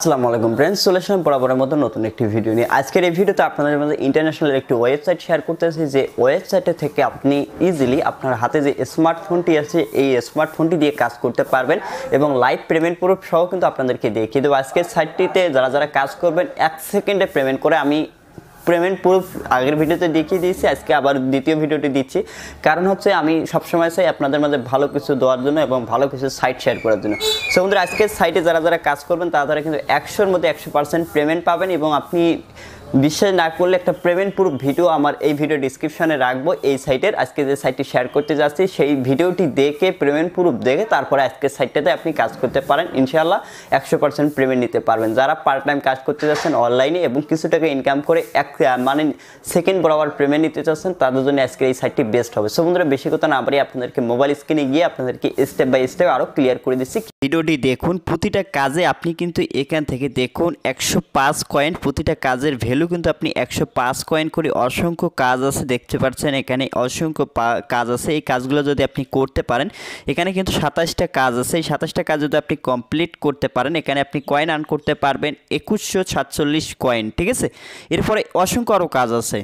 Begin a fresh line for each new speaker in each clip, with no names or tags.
আসসালামু আলাইকুম ফ্রেন্ডস, চলে আসলাম বরাবরের মতো নতুন একটি ভিডিও নিয়ে। আজকের এই ভিডিওতে আপনাদের মধ্যে ইন্টারন্যাশনাল একটি ওয়েবসাইট শেয়ার করতেছি, যে ওয়েবসাইটে থেকে আপনি ইজিলি আপনার হাতে যে স্মার্টফোনটি আছে এই স্মার্টফোনটি দিয়ে কাজ করতে পারবেন এবং লাইভ পেমেন্ট প্রুফ সহ কিন্তু আপনাদেরকে দেখিয়ে দেবো। আজকের সাইটটিতে যারা কাজ করবেন 1 সেকেন্ডে পেমেন্ট করে আমি পেমেন্ট প্রুফ আগের ভিডিওতে দেখিয়ে দিয়েছি, আজকে আবার দ্বিতীয় ভিডিওটি দিচ্ছি। কারণ হচ্ছে আমি সবসময় চাই আপনাদের মধ্যে ভালো কিছু দেওয়ার জন্য এবং ভালো কিছু সাইট শেয়ার করার জন্য। সো বন্ধুরা, আজকের সাইটে যারা কাজ করবেন তারা কিন্তু 100-র মধ্যে 100% পেমেন্ট পাবেন এবং আপনি বিশ্বাস না করলে একটা পেমেন্ট প্রুফ ভিডিও আমার এই ভিডিও ডিসক্রিপশনে রাখবো। এই সাইটের আজকে যে সাইটটি শেয়ার করতে যাচ্ছি সেই ভিডিওটি দেখে পেমেন্ট প্রুফ দেখে তারপরে আজকের সাইটটাতে আপনি কাজ করতে পারেন। ইনশাআল্লাহ 100% পেমেন্ট নিতে পারবেন। যারা পার্ট টাইম কাজ করতে যাচ্ছেন অনলাইনে এবং কিছু টাকা ইনকাম করে সেকেন্ড বরাবর পেমেন্ট নিতে চাচ্ছেন, তাদের জন্য আজকে এই সাইটটি বেস্ট হবে। সো বন্ধুরা, বেশি কথা না বাড়িয়ে আপনাদেরকে মোবাইল স্ক্রিনে গিয়ে আপনাদেরকে স্টেপ বাই স্টেপ আরও ক্লিয়ার করে দিচ্ছি। ভিডিওটি দেখুন, প্রতিটা কাজে আপনি কিন্তু এখান থেকে দেখুন 105 কয়েন, প্রতিটা কাজের ভ্যালু কিন্তু আপনি 105 কয়েন করে অসংখ্য কাজ আছে দেখতে পাচ্ছেন। এখানে অসংখ্য কাজ আছে, এই কাজগুলো যদি আপনি করতে পারেন, এখানে কিন্তু 27টা কাজ আছে। এই 27টা কাজ যদি আপনি কমপ্লিট করতে পারেন, এখানে আপনি কয়েন আর্ন করতে পারবেন 2147 কয়েন, ঠিক আছে। এরপরে অসংখ্য আরও কাজ আছে।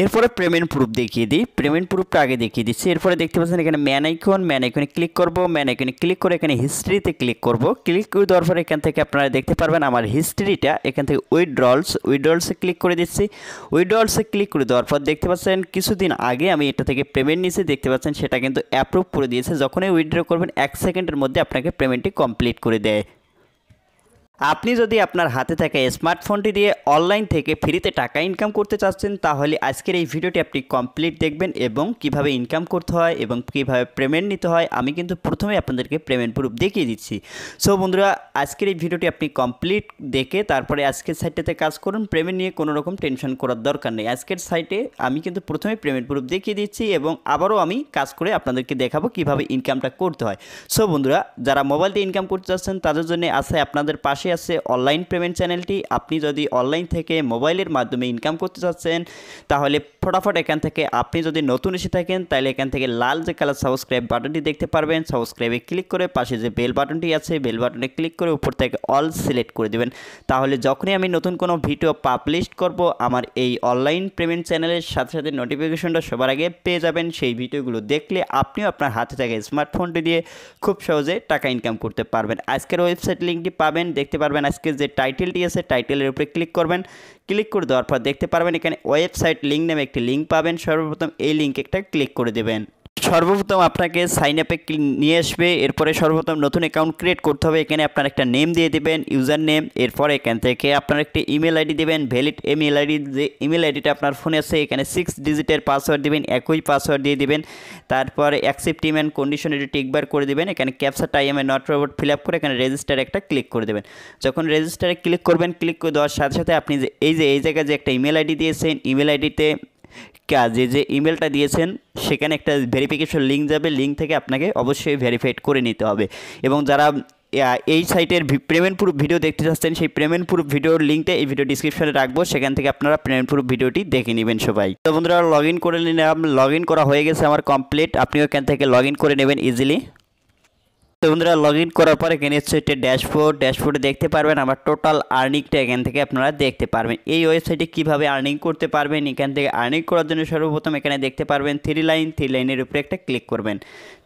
এরপরে পেমেন্ট প্রুফ দেখিয়ে দিই, পেমেন্ট প্রুফটা আগে দেখিয়ে দিচ্ছি। এরপরে দেখতে পাচ্ছেন এখানে ম্যান আইকনে ক্লিক করব, ম্যান আইকনে ক্লিক করে এখানে হিস্ট্রিতে ক্লিক করব। ক্লিক করে দেওয়ার পরে এখান থেকে আপনারা দেখতে পারবেন আমার হিস্ট্রিটা। এখান থেকে উইথড্রলসে ক্লিক করে দিচ্ছি। উইথড্রলসে ক্লিক করে দেওয়ার পর দেখতে পাচ্ছেন কিছুদিন আগে আমি এটা থেকে পেমেন্ট নিয়েছি, দেখতে পাচ্ছেন সেটা কিন্তু অ্যাপ্রুভ করে দিয়েছে। যখনই উইথড্র করবেন 1 সেকেন্ডের মধ্যে আপনাকে পেমেন্টটি কমপ্লিট করে দেয়। আপনি যদি আপনার হাতে থাকা স্মার্টফোনটি দিয়ে অনলাইন থেকে ফ্রিতে টাকা ইনকাম করতে চাচ্ছেন, তাহলে আজকের এই ভিডিওটি আপনি কমপ্লিট দেখবেন এবং কিভাবে ইনকাম করতে হয় এবং কিভাবে পেমেন্ট নিতে হয় আমি কিন্তু প্রথমে আপনাদেরকে পেমেন্ট প্রুফ দেখিয়ে দিচ্ছি। সো বন্ধুরা, আজকের এই ভিডিওটি আপনি কমপ্লিট দেখে তারপরে আজকের সাইটটাতে কাজ করুন। পেমেন্ট নিয়ে কোনো রকম টেনশন করার দরকার নেই। আজকের সাইটে আমি কিন্তু প্রথমে পেমেন্ট প্রুফ দেখিয়ে দিচ্ছি এবং আবারও আমি কাজ করে আপনাদেরকে দেখাবো কিভাবে ইনকামটা করতে হয়। সো বন্ধুরা, যারা মোবাইল দিয়ে ইনকাম করতে চাচ্ছেন তাদের জন্য আছে আপনাদের পাশে আছে অনলাইন পেমেন্ট চ্যানেলটি। আপনি যদি অনলাইন থেকে মোবাইলের মাধ্যমে ইনকাম করতে চাচ্ছেন, তাহলে ফটাফট এখান থেকে, আপনি যদি নতুন এসে থাকেন তাহলে এখান থেকে লাল যে কালার সাবস্ক্রাইব বাটনটি দেখতে পারবেন, সাবস্ক্রাইবে ক্লিক করে পাশে যে বেল বাটনটি আছে বেল বাটনে ক্লিক করে উপর থেকে অল সিলেক্ট করে দেবেন। তাহলে যখনই আমি নতুন কোনো ভিডিও পাবলিশ করব, আমার এই অনলাইন পেমেন্ট চ্যানেলের সাথে সাথে নোটিফিকেশনটা সবার আগে পেয়ে যাবেন। সেই ভিডিওগুলো দেখলে আপনিও আপনার হাতে থাকা স্মার্টফোনটি দিয়ে খুব সহজে টাকা ইনকাম করতে পারবেন। আজকের ওয়েবসাইট লিঙ্কটি পাবেন, দেখতে পারবেন। আজকে যে টাইটেলটি আছে টাইটেলের উপরে ক্লিক করবেন। ক্লিক করে দেওয়ার পর দেখতে পারবেন এখানে ওয়েবসাইট লিঙ্ক নামে একটি লিঙ্ক পাবেন। সর্বপ্রথম এই লিঙ্কে একটা ক্লিক করে দেবেন। সর্বপ্রথম আপনাকে সাইন আপে নিয়ে আসবে। এরপরে সর্বপ্রথম নতুন অ্যাকাউন্ট ক্রিয়েট করতে হবে। এখানে আপনার একটা নেম দিয়ে দেবেন, ইউজার নেম। এরপর এখান থেকে আপনার একটি ইমেল আইডি দেবেন, ভ্যালিড ইমেল আইডি। যে ইমেল আইডিটা আপনার ফোনে আছে এখানে 6 ডিজিটের পাসওয়ার্ড দেবেন, একই পাসওয়ার্ড দিয়ে দেবেন। তারপরে অ্যাকসেপ্ট টাইম অ্যান্ড কন্ডিশন এটি টিকবার করে দেবেন। এখানে captcha time not robot fill up করে এখানে রেজিস্টার একটা ক্লিক করে দেবেন। যখন রেজিস্টারে ক্লিক করবেন, ক্লিক করে দেওয়ার সাথে সাথে আপনি যে এই জায়গায় যে একটা ইমেল আইডি দিয়েছেন, ইমেল আইডিতে যে ইমেলটা দিয়েছেন সেখানে একটা ভেরিফিকেশন লিঙ্ক যাবে। লিঙ্ক থেকে আপনাকে অবশ্যই ভেরিফাইড করে নিতে হবে। এবং যারা এই সাইটের পেমেন্ট প্রুফ ভিডিও দেখতে চাচ্ছেন, সেই পেমেন্ট প্রুফ ভিডিওর লিঙ্কটা এই ভিডিও ডিসক্রিপশনে রাখবো, সেখান থেকে আপনারা পেমেন্ট প্রুফ ভিডিওটি দেখে নেবেন সবাই। তো বন্ধুরা, লগ ইন করে নিলাম, লগ ইন করা হয়ে গেছে আমার কমপ্লিট। আপনিও এখান থেকে লগ ইন করে নেবেন ইজিলি। তো বন্ধুরা, লগ ইন করার পর এখানে হচ্ছে একটা ড্যাশবোর্ডে দেখতে পারবেন আমার টোটাল আর্নিংটা এখান থেকে আপনারা দেখতে পারবেন। এই ওয়েবসাইটে কীভাবে আর্নিং করতে পারবেন, এখান থেকে আর্নিং করার জন্য সর্বপ্রথম এখানে দেখতে পারবেন 3 লাইনের উপরে একটা ক্লিক করবেন।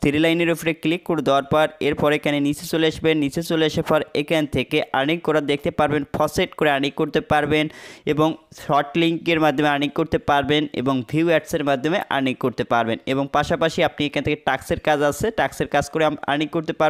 3 লাইনের উপরে ক্লিক করে দেওয়ার পর এরপর এখানে নিচে চলে আসবেন। নিচে চলে আসার পর এখান থেকে আর্নিং করার দেখতে পারবেন, ফসেট করে আর্নিং করতে পারবেন এবং শর্ট লিঙ্কের মাধ্যমে আর্নিং করতে পারবেন এবং ভিউ অ্যাডসের মাধ্যমে আর্নিং করতে পারবেন। এবং পাশাপাশি আপনি এখান থেকে টাক্সের কাজ আছে, টাক্সের কাজ করে আর্নিং করতে পারবেন।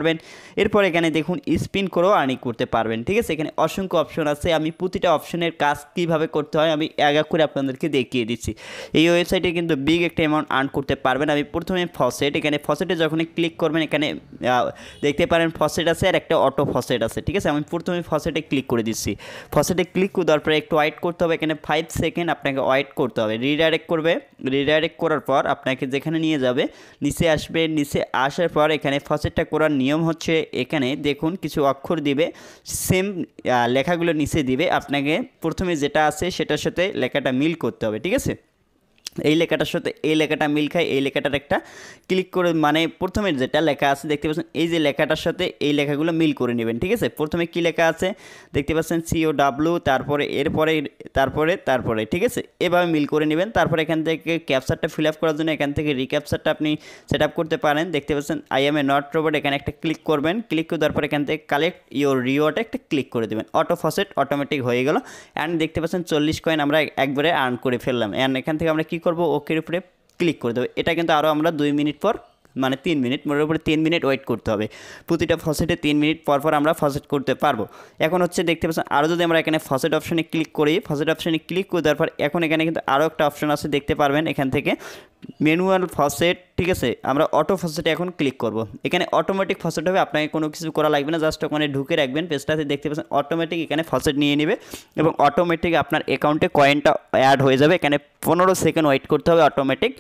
এরপর এখানে দেখুন স্পিন করেও আর্নিং করতে পারবেন, ঠিক আছে। এখানে অসংখ্য অপশন আছে, আমি প্রতিটা অপশনের কাজ কিভাবে করতে হয় আমি এক এক করে আপনাদেরকে দেখিয়ে দিচ্ছি। এই ওয়েবসাইটে কিন্তু বিগ একটা অ্যামাউন্ট আর্ন করতে পারবেন। আমি প্রথমে ফসেট, এখানে ফসেটে যখনই ক্লিক করবেন এখানে দেখতে পারেন ফসেট আছে আর একটা অটো ফসেট আছে, ঠিক আছে। আমি প্রথমে ফসেটে ক্লিক করে দিচ্ছি। ফসেটে ক্লিক করে দেওয়ার পরে একটু ওয়েট করতে হবে, এখানে 5 সেকেন্ড আপনাকে ওয়েট করতে হবে। রিডাইরেক্ট করবে, রিডাইরেক্ট করার পর আপনাকে যেখানে নিয়ে যাবে নিচে আসবে। নিচে আসার পর এখানে ফসেটটা করার নিয়ম হচ্ছে এখানে দেখুন কিছু অক্ষর দিবে, সেম লেখাগুলো নিচে দিবে। আপনাকে প্রথমে যেটা আছে সেটার সাথে লেখাটা মিল করতে হবে, ঠিক আছে। এই লেখাটার সাথে এই লেখাটা মিল খায়, এই লেখাটার একটা ক্লিক করে মানে প্রথমে যেটা লেখা আছে দেখতে পাচ্ছেন এই যে লেখাটার সাথে এই লেখাগুলো মিল করে নেবেন। ঠিক আছে, প্রথমে কি লেখা আছে দেখতে পাচ্ছেন COW, তারপরে এরপরে তারপরে ঠিক আছে, এভাবে মিল করে নেবেন। তারপরে এখান থেকে ক্যাপচারটা ফিল আপ করার জন্য এখান থেকে রিক্যাপচারটা আপনি সেট আপ করতে পারেন। দেখতে পাচ্ছেন I am a not robot, এখানে একটা ক্লিক করবেন। ক্লিক করে দেওয়ার পর এখান থেকে কালেক্ট ইউর রিওয়ার্ডে একটা ক্লিক করে দেবেন। অটো ফসেট অটোমেটিক হয়ে গেল। অ্যান্ড দেখতে পাচ্ছেন 40 কয়েন আমরা একবারে আর্ন করে ফেললাম। অ্যান্ড এখান থেকে আমরা কী করবো, ওকের উপরে ক্লিক করে দেবো। এটা কিন্তু আরও আমরা 2 মিনিট পর মানে 3 মিনিট মোটের উপরে 3 মিনিট ওয়েট করতে হবে। প্রতিটা ফসেটে 3 মিনিট পর পর আমরা ফসেট করতে পারবো। এখন হচ্ছে দেখতে পাচ্ছেন আরও যদি আমরা এখানে ফসেট অপশনে ক্লিক করি, ফসেট অপশনে ক্লিক করে দেওয়ার পর এখন এখানে কিন্তু আরও একটা অপশন আছে দেখতে পারবেন এখান থেকে ম্যানুয়াল ফসেট। ঠিক আছে, আমরা অটো ফসেটে এখন ক্লিক করব। এখানে অটোমেটিক ফসেট হবে, আপনাকে কোনো কিছু করা লাগবে না, জাস্ট ওখানে ঢুকে রাখবেন পেজটাতে। দেখতে পাচ্ছেন অটোমেটিক এখানে ফসেট নিয়ে নেবে এবং অটোমেটিক আপনার অ্যাকাউন্টে কয়েনটা অ্যাড হয়ে যাবে। এখানে 15 সেকেন্ড ওয়েট করতে হবে, অটোমেটিক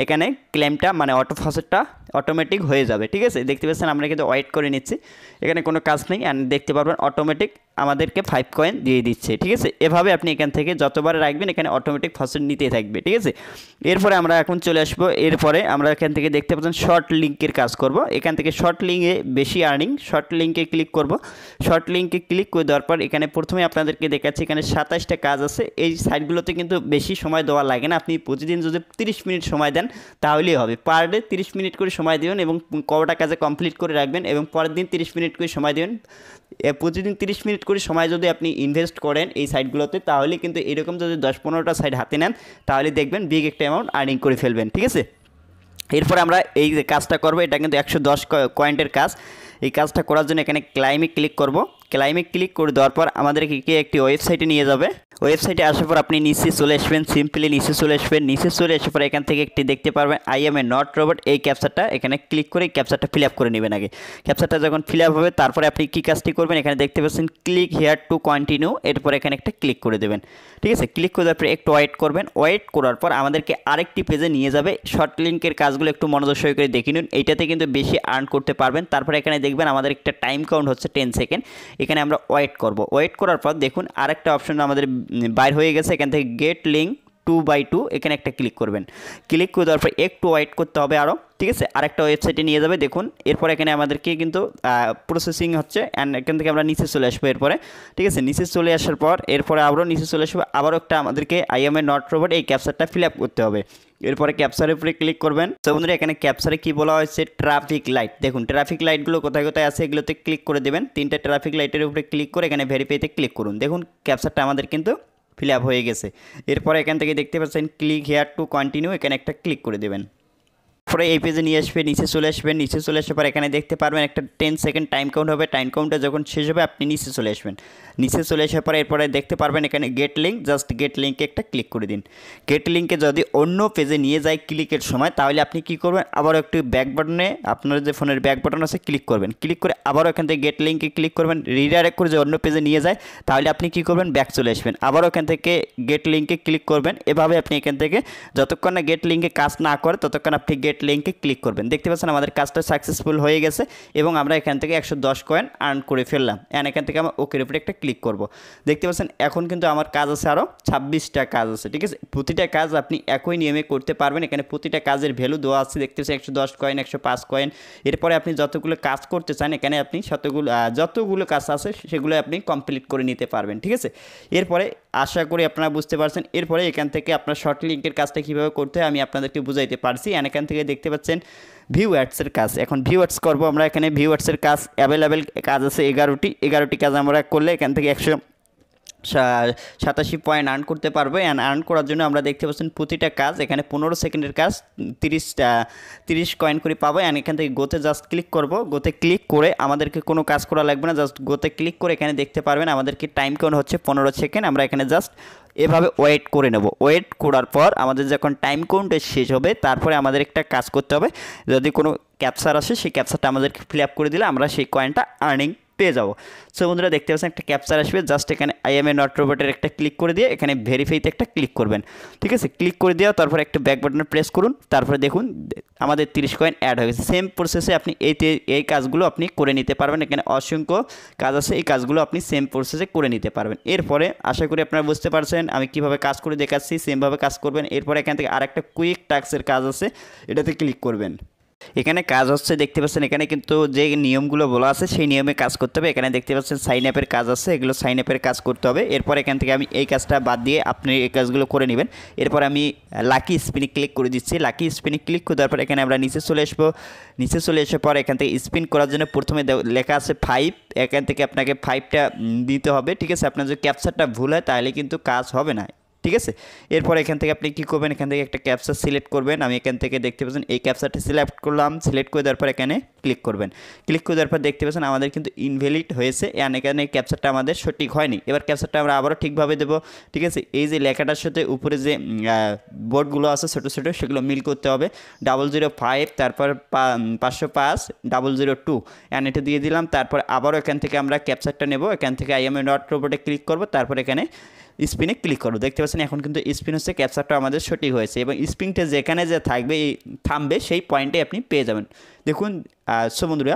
এখানে ক্লেমটা মানে অটো ফসেটটা অটোমেটিক হয়ে যাবে। ঠিক আছে, দেখতে পাচ্ছেন আমরা কিন্তু ওয়েট করে নিচ্ছি, এখানে কোনো কাজ নেই। অ্যান্ড দেখতে পারবেন অটোমেটিক আমাদেরকে 5 কয়েন দিয়ে দিচ্ছে। ঠিক আছে, এভাবে আপনি এখান থেকে যতবার রাখবেন এখানে অটোমেটিক ফসেট নিতেই থাকবে। ঠিক আছে, এরপরে আমরা এখন চলে আসবো, এরপরে আমরা এখান থেকে দেখতে পাচ্ছেন শর্ট লিঙ্কের কাজ করব। এখান থেকে শর্ট লিঙ্কে বেশি আর্নিং, শর্ট লিঙ্কে ক্লিক করব। শর্ট লিঙ্কে ক্লিক করে দেওয়ার পর এখানে প্রথমে আপনাদেরকে দেখাচ্ছি এখানে 27টা কাজ আছে। এই সাইটগুলোতে কিন্তু বেশি সময় দেওয়া লাগে না, আপনি প্রতিদিন যদি 30 মিনিট সময় দেন তাহলেই হবে। পার ডে 30 মিনিট করে সময় দেবেন এবং কটা কাজে কমপ্লিট করে রাখবেন এবং পরের দিন 30 মিনিট করে সময় দেবেন। প্রতিদিন 30 মিনিট করে সময় যদি আপনি ইনভেস্ট করেন এই সাইটগুলোতে, তাহলে কিন্তু এরকম যদি 10-15টা সাইট হাতে নেন তাহলে দেখবেন বিগ একটা অ্যামাউন্ট আর্নিং করে ফেলবেন। ঠিক আছে, এরপরে আমরা এই যে কাজটা করব, এটা কিন্তু 110 কয়েন্টের কাজ। এই কাজটা করার জন্য এখানে ক্লাইমে ক্লিক করব। ক্লাইমে ক্লিক করে দেওয়ার পর আমাদেরকে একটি ওয়েবসাইটে নিয়ে যাবে। ওয়েবসাইটে আসার পর আপনি নিচে চলে আসবেন, সিম্পলি নিচে চলে আসবেন। নিচে চলে আসার পর এখান থেকে একটি দেখতে পারবেন I am a not robot, এই ক্যাপচারটা এখানে ক্লিক করে ক্যাপচারটা ফিল আপ করে নেবেন আগে। ক্যাপচারটা যখন ফিল আপ হবে তারপরে আপনি কী কাজটি করবেন, এখানে দেখতে পাচ্ছেন ক্লিক হেয়ার টু কন্টিনিউ, এরপর এখানে একটা ক্লিক করে দেবেন। ঠিক আছে, ক্লিক করে দেওয়ার পর একটু ওয়েট করবেন। ওয়েট করার পর আমাদেরকে আরেকটি পেজে নিয়ে যাবে। শর্ট লিঙ্কের কাজগুলো একটু মনোযোগ সহকারে দেখে নিন, এইটাতে কিন্তু বেশি আর্ন করতে পারবেন। তারপরে এখানে দেখবেন আমাদের একটা টাইম কাউন্ট হচ্ছে 10 সেকেন্ড, এখানে আমরা ওয়েট করব। ওয়েট করার পর দেখুন আরেকটা অপশন আমাদের বাইর হয়ে গেছে, এখান থেকে গেট লিঙ্ক 2/2, এখানে একটা ক্লিক করবেন। ক্লিক করে দেওয়ার পর একটু ওয়েট করতে হবে আরও। ঠিক আছে, আরেকটা ওয়েবসাইটে নিয়ে যাবে। দেখুন এরপর এখানে আমাদেরকে কিন্তু প্রসেসিং হচ্ছে অ্যান্ড এখান থেকে আমরা নিচে চলে আসবো এরপরে। ঠিক আছে, নিচে চলে আসার পর এরপরে আবারও নিচে চলে আসবো, আবারও একটা আমাদেরকে I am a not robot এই ক্যাপচারটা ফিল আপ করতে হবে। এরপরে ক্যাপচারের উপরে ক্লিক করবেন। তো বন্ধুরা এখানে ক্যাপচারে কি বলা হয়েছে, ট্রাফিক লাইট। দেখুন ট্রাফিক লাইটগুলো কোথায় কোথায় আছে এগুলোতে ক্লিক করে দেবেন। 3টা ট্রাফিক লাইটের উপরে ক্লিক করে এখানে ভেরিফাইতে ক্লিক করুন। দেখুন ক্যাপচারটা আমাদের কিন্তু ফিল আপ হয়ে গেছে। এরপরে এখান থেকে দেখতে পাচ্ছেন ক্লিক হেয়ার টু কন্টিনিউ, এখানে একটা ক্লিক করে দেবেন। পরে এই পেজে নিয়ে আসবে, নিচে চলে আসবেন। নিচে চলে আসার পর এখানে দেখতে পারবেন একটা 10 সেকেন্ড টাইম কাউন্ট হবে। টাইম কাউন্টটা যখন শেষ হবে আপনি নিচে চলে আসবেন। নিচে চলে আসার পরে এরপরে দেখতে পারবেন এখানে গেট লিঙ্ক, জাস্ট গেট লিঙ্কে একটা ক্লিক করে দিন। গেট লিঙ্কে যদি অন্য পেজে নিয়ে যায় ক্লিকের সময়, তাহলে আপনি কি করবেন, আবারও একটু ব্যাক বাটনে আপনার যে ফোনের ব্যাক বাটন আছে ক্লিক করবেন। ক্লিক করে আবারও এখান থেকে গেট লিঙ্কে ক্লিক করবেন। রিডাইরেক্ট করে যে অন্য পেজে নিয়ে যায় তাহলে আপনি কি করবেন, ব্যাক চলে আসবেন। আবারও এখান থেকে গেট লিঙ্কে ক্লিক করবেন। এভাবে আপনি এখান থেকে যতক্ষণ না গেট লিঙ্কে কাজ না করে ততক্ষণ আপনি গেট লিঙ্কে ক্লিক করবেন। দেখতে পাচ্ছেন আমাদের কাজটা সাকসেসফুল হয়ে গেছে এবং আমরা এখান থেকে 110 কয়েন আর্ন করে ফেললাম। অ্যান্ড এখান থেকে আমরা ওকের উপরে একটা ক্লিক করব। দেখতে পাচ্ছেন এখন কিন্তু আমার কাজ আছে আরও 26টা কাজ আছে। ঠিক আছে, প্রতিটা কাজ আপনি একই নিয়মে করতে পারবেন। এখানে প্রতিটা কাজের ভ্যালু দেওয়া আছে, দেখতে পাচ্ছেন 110 কয়েন, 105 কয়েন। এরপরে আপনি যতগুলো কাজ করতে চান এখানে আপনি যতগুলো কাজ আছে সেগুলো আপনি কমপ্লিট করে নিতে পারবেন। ঠিক আছে, এরপরে আশা করি আপনারা বুঝতে পারছেন। এরপরে এখান থেকে আপনার শর্ট লিঙ্কের কাজটা কীভাবে করতে হয় আমি আপনাদেরকে বুঝাইতে পারছি। অ্যান্ড এখান থেকে দেখতে পাচ্ছেন ভিউ অ্যাডসের কাজ। এখন ভিউ অ্যাডস করবো আমরা। এখানে ভিউ অ্যাডসের কাজ অ্যাভেলেবেল কাজ আছে 11টি কাজ আমরা করলে এখান থেকে 187 পয়েন্ট আর্ন করতে পারবো। অ্যান্ড আর্ন করার জন্য আমরা দেখতে পাচ্ছেন প্রতিটা কাজ এখানে 15 সেকেন্ডের কাজ 30 কয়েন করে পাবো। অ্যান্ড এখান থেকে গোতে জাস্ট ক্লিক করব। গোতে ক্লিক করে আমাদেরকে কোনো কাজ করা লাগবে না, জাস্ট গোতে ক্লিক করে এখানে দেখতে পারবেন আমাদেরকে টাইম কাউন্ট হচ্ছে 15 সেকেন্ড। আমরা এখানে জাস্ট এভাবে ওয়েট করে নেব। ওয়েট করার পর আমাদের যখন টাইম কাউন্ট শেষ হবে তারপরে আমাদের একটা কাজ করতে হবে, যদি কোনো ক্যাপচার আসে সেই ক্যাপচারটা আমাদেরকে ফিল আপ করে দিলে আমরা সেই কয়েনটা আর্নিং পেয়ে যাবো। সো বন্ধুরা দেখতে পাচ্ছেন একটা ক্যাপচার আসবে, জাস্ট এখানে আই এম এ নট রোবটের একটা ক্লিক করে দিয়ে এখানে ভেরিফাইতে একটা ক্লিক করবেন। ঠিক আছে, ক্লিক করে দেওয়া তারপর একটা ব্যাক বাটনে প্রেস করুন, তারপরে দেখুন আমাদের 30 কয়েন অ্যাড হয়ে গেছে। সেম প্রসেসে আপনি এই কাজগুলো আপনি করে নিতে পারবেন। এখানে অসংখ্য কাজ আছে, এই কাজগুলো আপনি সেম প্রসেসে করে নিতে পারবেন। এরপরে আশা করি আপনারা বুঝতে পারছেন আমি কীভাবে কাজ করে দেখাচ্ছি, সেমভাবে কাজ করবেন। এরপরে এখান থেকে আরেকটা কুইক টাস্কের কাজ আছে, এটাতে ক্লিক করবেন। এখানে কাজ হচ্ছে দেখতে পাচ্ছেন, এখানে কিন্তু যে নিয়মগুলো বলা আছে সেই নিয়মে কাজ করতে হবে। এখানে দেখতে পাচ্ছেন সাইন আপের কাজ আছে, এগুলো সাইন আপের কাজ করতে হবে। এরপর এখান থেকে আমি এই কাজটা বাদ দিয়ে আপনি এই কাজগুলো করে নেবেন। এরপর আমি লাকি স্পিনে ক্লিক করে দিচ্ছি। লাকি স্পিনে ক্লিক করে দেওয়ার পর এখানে আমরা নিচে চলে আসবো। নিচে চলে আসার পর এখান থেকে স্পিন করার জন্য প্রথমে লেখা আছে 5, এখান থেকে আপনাকে 5টা দিতে হবে। ঠিক আছে, আপনার যদি ক্যাপচারটা ভুল হয় তাহলে কিন্তু কাজ হবে না। ঠিক আছে, এরপর এখান থেকে আপনি কী করবেন, এখান থেকে একটা ক্যাপচার সিলেক্ট করবেন। আমি এখান থেকে দেখতে পাচ্ছেন এই ক্যাপচারটা সিলেক্ট করলাম। সিলেক্ট করে দেওয়ার পর এখানে ক্লিক করবেন। ক্লিক করে দেওয়ার পর দেখতে পাচ্ছেন আমাদের কিন্তু ইনভ্যালিড হয়েছে, এখানে ক্যাপচারটা আমাদের সঠিক হয়নি। এবার ক্যাপচারটা আমরা আবারও ঠিকভাবে দেবো। ঠিক আছে, এই যে লেখাটার সাথে উপরে যে বোর্ডগুলো আছে ছোটো ছোটো, সেগুলো মিল করতে হবে। 005, তারপর 505 002 এটা দিয়ে দিলাম। তারপর আবারও এখান থেকে আমরা ক্যাপচারটা নেব। এখান থেকে আই এম এ নট রোবটে ক্লিক করবো, তারপর এখানে স্পিনে ক্লিক করবো। দেখতে পাচ্ছেন এখন কিন্তু স্পিন হচ্ছে, ক্যাপচারটা আমাদের সঠিক হয়েছে এবং স্পিনটা যেখানে যে থাকবে থামবে সেই পয়েন্টে আপনি পেয়ে যাবেন। দেখুন সো বন্ধুরা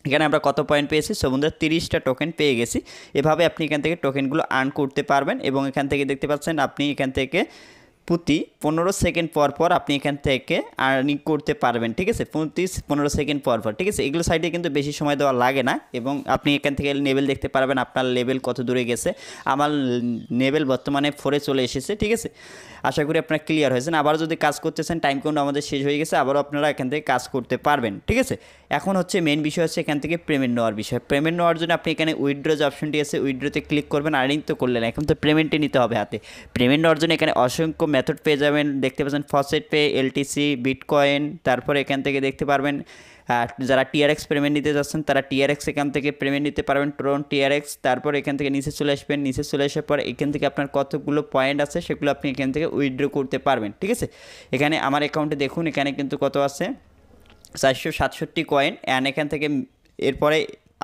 এখানে আমরা কত পয়েন্ট পেয়েছি, সো বন্ধুরা 30টা টোকেন পেয়ে গেছি। এভাবে আপনি এখান থেকে টোকেনগুলো আর্ন করতে পারবেন এবং এখান থেকে দেখতে পাচ্ছেন আপনি এখান থেকে প্রতি 15 সেকেন্ড পর পর আপনি এখান থেকে আর্নিং করতে পারবেন। ঠিক আছে, 15 সেকেন্ড পর পর। ঠিক আছে, এগুলো সাইডে কিন্তু বেশি সময় দেওয়া লাগে না এবং আপনি এখান থেকে লেভেল দেখতে পারবেন, আপনার লেভেল কত দূরে গেছে। আমার লেভেল বর্তমানে 4-এ চলে এসেছে। ঠিক আছে, আশা করি আপনারা ক্লিয়ার হয়েছেন। আবার যদি কাজ করতেছেন, টাইম কাউন্ট আমাদের শেষ হয়ে গেছে, আবারও আপনারা এখান থেকে কাজ করতে পারবেন। ঠিক আছে, এখন হচ্ছে মেন বিষয় হচ্ছে এখান থেকে পেমেন্ট নেওয়ার বিষয়। পেমেন্ট নেওয়ার জন্য আপনি এখানে উইথড্র যে অপশনটি আছে, উইথড্রতে ক্লিক করবেন। আর্নিং তো করলেন, এখন তো পেমেন্টে নিতে হবে হাতে। পেমেন্ট নেওয়ার জন্য এখানে অসংখ্য মেথড পেয়ে যাবেন। দেখতে পাচ্ছেন ফসেট পে, এলটিসি, বিটকয়েন, তারপরে এখান থেকে দেখতে পারবেন যারা টিআরএক্স পেমেন্ট নিতে যাচ্ছেন তারা টিআরএক্স এখান থেকে পেমেন্ট নিতে পারবেন, ট্রন টিআরএক্স। তারপর এখান থেকে নিচে চলে আসবেন। নিচে চলে আসার পর এখান থেকে আপনার কতগুলো পয়েন্ট আছে সেগুলো আপনি এখান থেকে উইথড্র করতে পারবেন। ঠিক আছে, এখানে আমার অ্যাকাউন্টে দেখুন এখানে কিন্তু কত আছে, 467 কয়েন। অ্যান্ড এখান থেকে এরপরে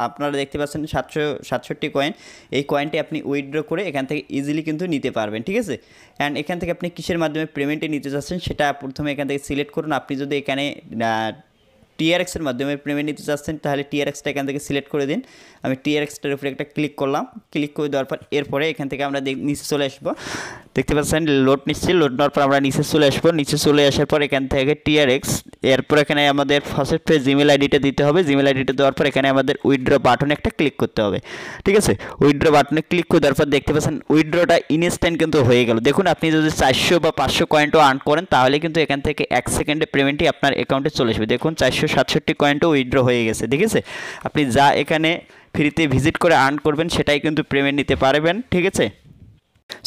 আপনারা দেখতে পাচ্ছেন 767 কয়েন। এই কয়েনটি আপনি উইথড্র করে এখান থেকে ইজিলি কিন্তু নিতে পারবেন। ঠিক আছে, অ্যান্ড এখান থেকে আপনি কিসের মাধ্যমে পেমেন্টে নিতে চাচ্ছেন সেটা প্রথমে এখান থেকে সিলেক্ট করুন। আপনি যদি এখানে টিআরএক্সের মাধ্যমে পেমেন্ট নিতে চাচ্ছেন তাহলে টিআরএক্সটা এখান থেকে সিলেক্ট করে দিন। আমি টিআরএক্সটার উপরে একটা ক্লিক করলাম। ক্লিক করে দেওয়ার পর এরপরে এখান থেকে আমরা নিচে চলে আসবো। দেখতে পাচ্ছেন লোড নিচ্ছি, লোড নেওয়ার পর আমরা নিচে চলে আসবো। নিচে চলে আসার পর এখান থেকে টিআরএক্স, এরপর এখানে আমাদের ফার্স্ট পে জিমেল আইডিটা দিতে হবে। জিমেল আইডিটা দেওয়ার পর এখানে আমাদের উইথড্র বাটনে একটা ক্লিক করতে হবে। ঠিক আছে, উইথড্র বাটনে ক্লিক করে দেওয়ার পর দেখতে পাচ্ছেন উইথড্রটা ইনস্ট্যান্ট কিন্তু হয়ে গেল। দেখুন আপনি যদি 400 বা 500 কয়েনও আর্ন করেন তাহলে কিন্তু এখান থেকে 1 সেকেন্ডে পেমেন্টই আপনার অ্যাকাউন্টে চলে আসবে। দেখুন 467 কয়েনও উইথড্র হয়ে গেছে। ঠিক আছে, আপনি যা এখানে ফ্রিতে ভিজিট করে আর্ন করবেন সেটাই কিন্তু পেমেন্ট নিতে পারবেন। ঠিক আছে,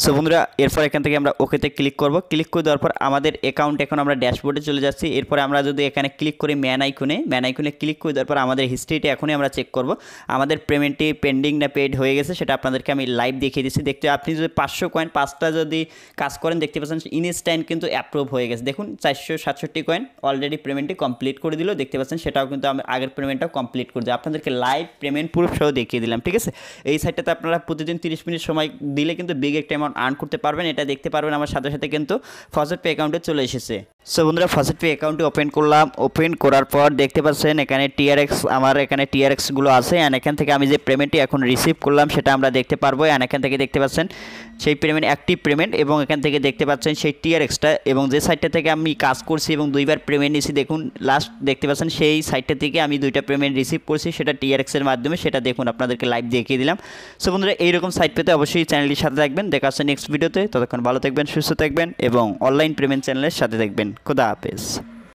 সো বন্ধুরা এরপর এখান থেকে আমরা ওকেতে ক্লিক করব। ক্লিক করে দেওয়ার পর আমাদের অ্যাকাউন্ট এখন আমরা ড্যাশবোর্ডে চলে যাচ্ছি। এরপরে আমরা যদি এখানে ক্লিক করি ম্যান আইকনে ক্লিক করে দেওয়ার পর আমাদের হিস্ট্রিটা এখনই আমরা চেক করব আমাদের পেমেন্টটি পেন্ডিং না পেড হয়ে গেছে সেটা আপনাদেরকে আমি লাইভ দেখিয়ে দিচ্ছি। দেখতে আপনি যদি 500 কয়েন 5টা যদি কাজ করেন দেখতে পাচ্ছেন ইনস্ট্যান্ট কিন্তু অ্যাপ্রুভ হয়ে গেছে। দেখুন 467 কয়েন অলরেডি পেমেন্টটি কমপ্লিট করে দিল। দেখতে পাচ্ছেন সেটাও কিন্তু আমি আগের পেমেন্টটাও কমপ্লিট করে দিই, আপনাদেরকে লাইভ পেমেন্ট প্রুফ সহ দেখিয়ে দিলাম। ঠিক আছে, এই সাইটটাতে আপনারা প্রতিদিন 30 মিনিট সময় দিলে কিন্তু বিগ একটা অ্যামাউন্ট আর্ন করতে পারবেন। এটা দেখতে পারবেন আমার সাথে সাথে কিন্তু ফার্স্ট পে অ্যাকাউন্টে চলে এসেছে। সো বন্ধুরা ফার্স্ট পে অ্যাকাউন্টটি ওপেন করলাম। ওপেন করার পর দেখতে পাচ্ছেন এখানে টিআরএক্স, আমার এখানে টিআরএক্সগুলো আছে। অ্যান্ড এখান থেকে আমি যে পেমেন্টটি এখন রিসিভ করলাম সেটা আমরা দেখতে পারবো। অ্যান্ড এখান থেকে দেখতে পাচ্ছেন সেই পেমেন্ট অ্যাক্টিভ পেমেন্ট এবং এখান থেকে দেখতে পাচ্ছেন সেই টিআরএক্সটা এবং যে সাইটটা থেকে আমি কাজ করছি এবং 2বার পেমেন্ট নিয়েছি দেখুন লাস্ট দেখতে পাচ্ছেন সেই সাইটটা থেকে আমি 2টা পেমেন্ট রিসিভ করছি সেটা টিআরএক্সের মাধ্যমে, সেটা দেখুন আপনাদেরকে লাইভ দেখিয়ে দিলাম। সো বন্ধুরা এইরকম সাইট পেতে অবশ্যই চ্যানেলটির সাথে থাকবেন। দেখা হচ্ছে নেক্সট ভিডিওতে, ততক্ষণ ভালো থাকবেন, সুস্থ থাকবেন এবং অনলাইন পেমেন্ট চ্যানেলের সাথে থাকবেন। খোদা হাফেজ।